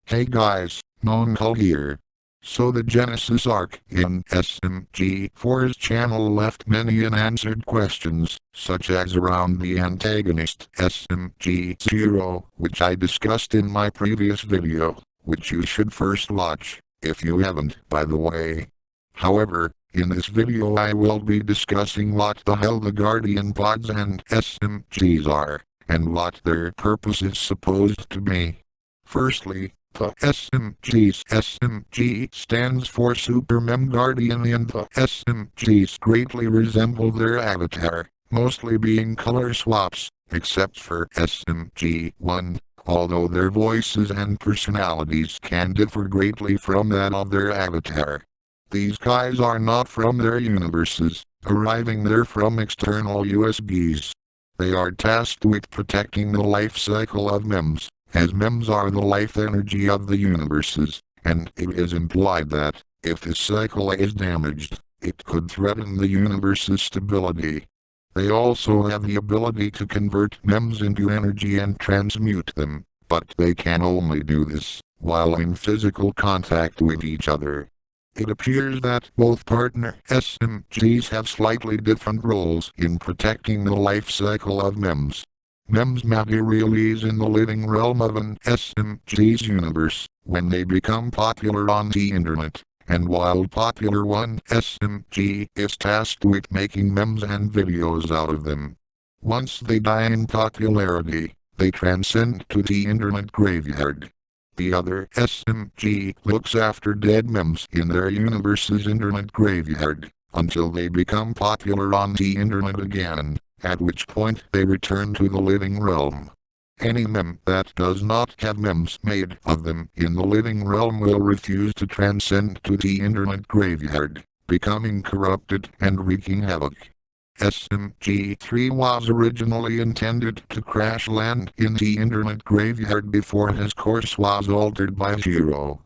Hey guys, Moncal here. So the Genesis arc in SMG4's channel left many unanswered questions, such as around the antagonist SMG0, which I discussed in my previous video, which you should first watch, if you haven't, by the way. However, in this video I will be discussing what the hell the Guardian Pods and SMGs are, and what their purpose is supposed to be. Firstly, the SMGs. SMG stands for Super Mem Guardian, and the SMGs greatly resemble their avatar, mostly being color swaps, except for SMG1, although their voices and personalities can differ greatly from that of their avatar. These guys are not from their universes, arriving there from external USBs. They are tasked with protecting the life cycle of MEMS, as MEMS are the life energy of the universes, and it is implied that, if this cycle is damaged, it could threaten the universe's stability. They also have the ability to convert MEMS into energy and transmute them, but they can only do this while in physical contact with each other. It appears that both partner SMGs have slightly different roles in protecting the life cycle of MEMS. MEMS materialize in the living realm of an SMG's universe when they become popular on the internet, and while popular one SMG is tasked with making memes and videos out of them. Once they die in popularity, they transcend to the internet graveyard. The other SMG looks after dead memes in their universe's internet graveyard, until they become popular on the internet again, at which point they return to the living realm. Any meme that does not have memes made of them in the living realm will refuse to transcend to the internet graveyard, becoming corrupted and wreaking havoc. SMG3 was originally intended to crash land in the internet graveyard before his course was altered by Zero.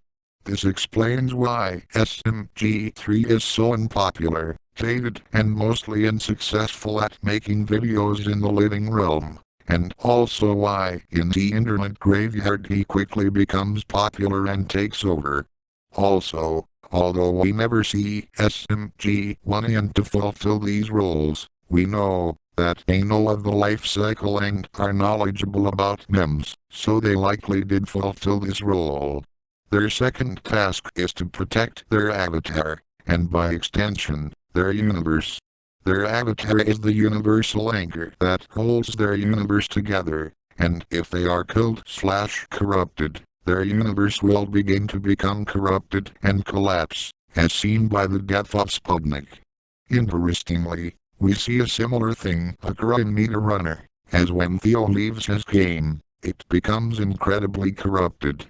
This explains why SMG3 is so unpopular, hated, and mostly unsuccessful at making videos in the living realm, and also why in the internet graveyard he quickly becomes popular and takes over. Also, although we never see SMG1 to fulfill these roles, we know that they know of the life cycle and are knowledgeable about MEMS, so they likely did fulfill this role. Their second task is to protect their avatar, and by extension, their universe. Their avatar is the universal anchor that holds their universe together, and if they are killed/corrupted, their universe will begin to become corrupted and collapse, as seen by the death of Sputnik. Interestingly, we see a similar thing occur in Meter Runner, as when Theo leaves his game, it becomes incredibly corrupted.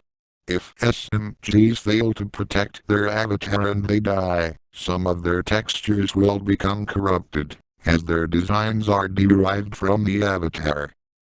If SMGs fail to protect their avatar and they die, some of their textures will become corrupted, as their designs are derived from the avatar.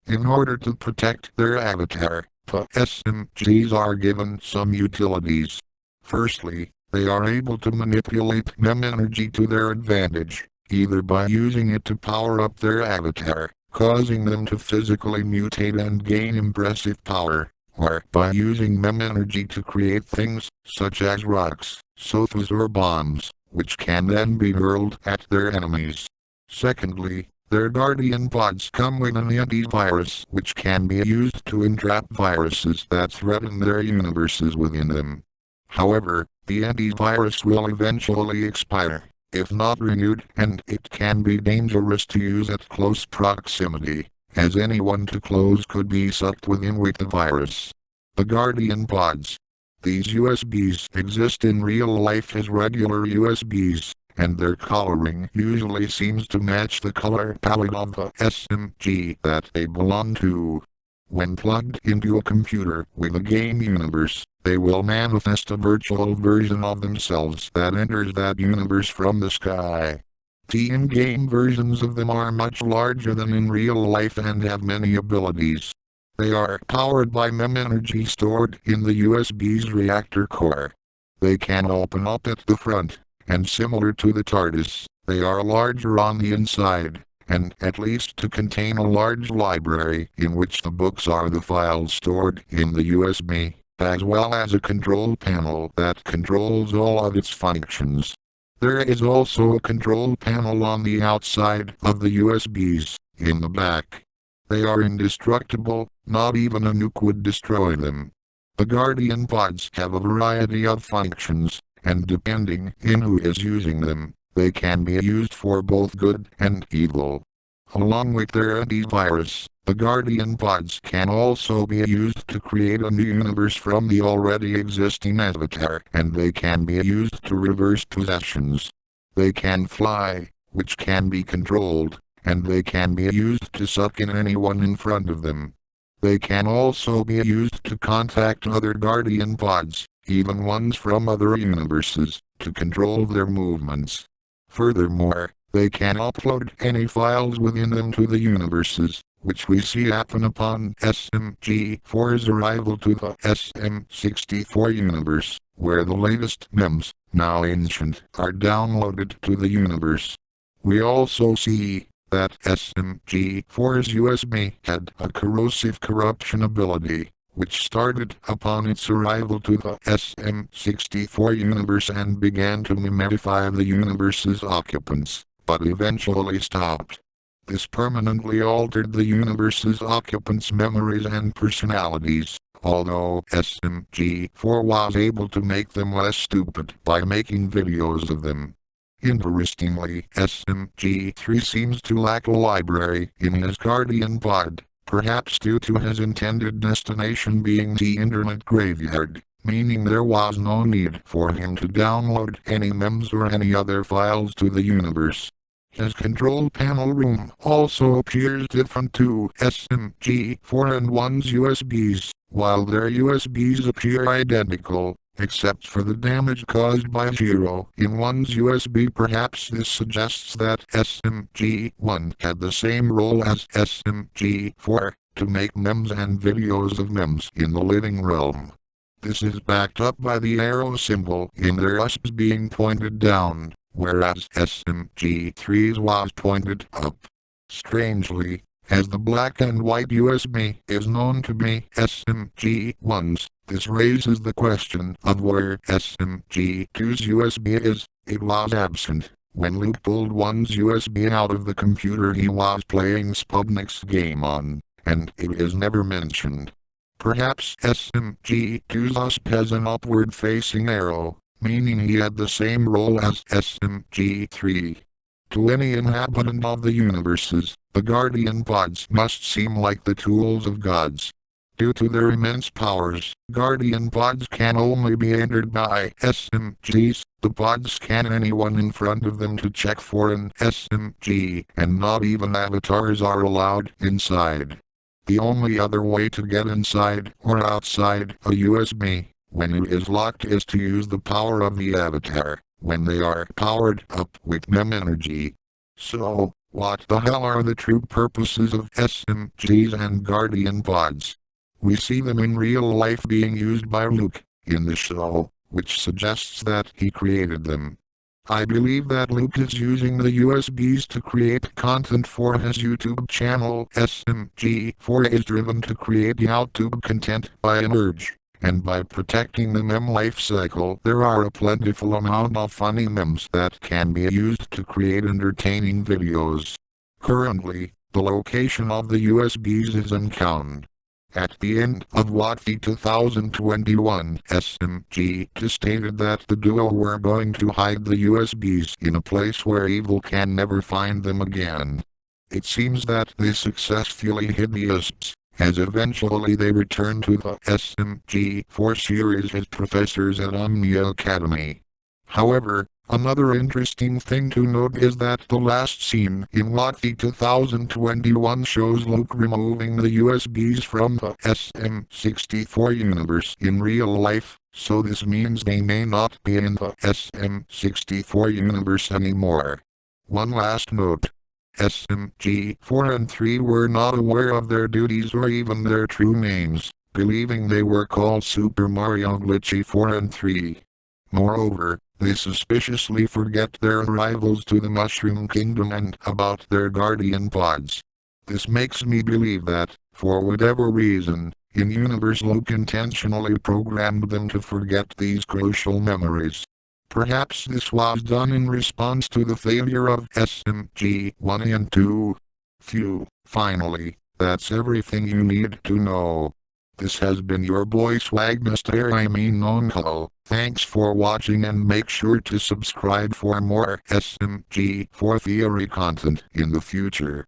In order to protect their avatar, the SMGs are given some utilities. Firstly, they are able to manipulate MEM energy to their advantage, either by using it to power up their avatar, causing them to physically mutate and gain impressive power, or by using MEM energy to create things, such as rocks, sofas or bombs, which can then be hurled at their enemies. Secondly, their Guardian Pods come with an antivirus which can be used to entrap viruses that threaten their universes within them. However, the antivirus will eventually expire, if not renewed, and it can be dangerous to use at close proximity, as anyone too close could be sucked within with the virus. The Guardian Pods. These USBs exist in real life as regular USBs, and their coloring usually seems to match the color palette of the SMG that they belong to. When plugged into a computer with a game universe, they will manifest a virtual version of themselves that enters that universe from the sky. The in-game versions of them are much larger than in real life and have many abilities. They are powered by MEM energy stored in the USB's reactor core. They can open up at the front, and similar to the TARDIS, they are larger on the inside, and at least to contain a large library in which the books are the files stored in the USB. as well as a control panel that controls all of its functions. There is also a control panel on the outside of the USBs, in the back. They are indestructible, not even a nuke would destroy them. The Guardian Pods have a variety of functions, and depending on who is using them, they can be used for both good and evil. Along with their antivirus, the Guardian Pods can also be used to create a new universe from the already existing avatar, and they can be used to reverse possessions. They can fly, which can be controlled, and they can be used to suck in anyone in front of them. They can also be used to contact other Guardian Pods, even ones from other universes, to control their movements. Furthermore, they can upload any files within them to the universes, which we see happen upon SMG4's arrival to the SM64 universe, where the latest mems, now ancient, are downloaded to the universe. We also see that SMG4's USB had a corrosive corruption ability, which started upon its arrival to the SM64 universe and began to mimify the universe's occupants, but eventually stopped. This permanently altered the universe's occupants' memories and personalities, although SMG4 was able to make them less stupid by making videos of them. Interestingly, SMG3 seems to lack a library in his Guardian Pod, perhaps due to his intended destination being the internet graveyard, meaning there was no need for him to download any mems or any other files to the universe. His control panel room also appears different to SMG4 and 1's USBs, while their USBs appear identical, except for the damage caused by Zero in 1's USB. Perhaps this suggests that SMG1 had the same role as SMG4, to make memes and videos of memes in the living realm. This is backed up by the arrow symbol in their USBs being pointed down, whereas SMG3's was pointed up. Strangely, as the black and white USB is known to be SMG1's, this raises the question of where SMG2's USB is. It was absent. When Luke pulled 1's USB out of the computer he was playing Sputnik's game on, and it is never mentioned. Perhaps SMG2's USB has an upward-facing arrow, meaning he had the same role as SMG3. To any inhabitant of the universes, the Guardian Pods must seem like the tools of gods. Due to their immense powers, Guardian Pods can only be entered by SMGs. The pods scan anyone in front of them to check for an SMG, and not even avatars are allowed inside. The only other way to get inside or outside a USB, when it is locked, is to use the power of the avatar, when they are powered up with mem energy. So, what the hell are the true purposes of SMGs and Guardian Pods? We see them in real life being used by Luke in the show, which suggests that he created them. I believe that Luke is using the USBs to create content for his YouTube channel. SMG4 is driven to create YouTube content by an urge, and by protecting the mem life cycle there are a plentiful amount of funny memes that can be used to create entertaining videos. Currently, the location of the USBs is unknown. At the end of WotC 2021, SMG stated that the duo were going to hide the USBs in a place where evil can never find them again. It seems that they successfully hid the USBs, as eventually they returned to the SMG4 series as professors at Omnia Academy. However, another interesting thing to note is that the last scene in WotC 2021 shows Luke removing the USBs from the SM64 universe in real life, so this means they may not be in the SM64 universe anymore. One last note. SMG4 and 3 were not aware of their duties or even their true names, believing they were called Super Mario Glitchy 4 and 3. Moreover, they suspiciously forget their arrivals to the Mushroom Kingdom and about their Guardian Pods. This makes me believe that, for whatever reason, in-universe Luke intentionally programmed them to forget these crucial memories. Perhaps this was done in response to the failure of SMG1 and 2. Phew, finally, that's everything you need to know. This has been your boy Swagmaster, Uncle. Thanks for watching and make sure to subscribe for more SMG4 theory content in the future.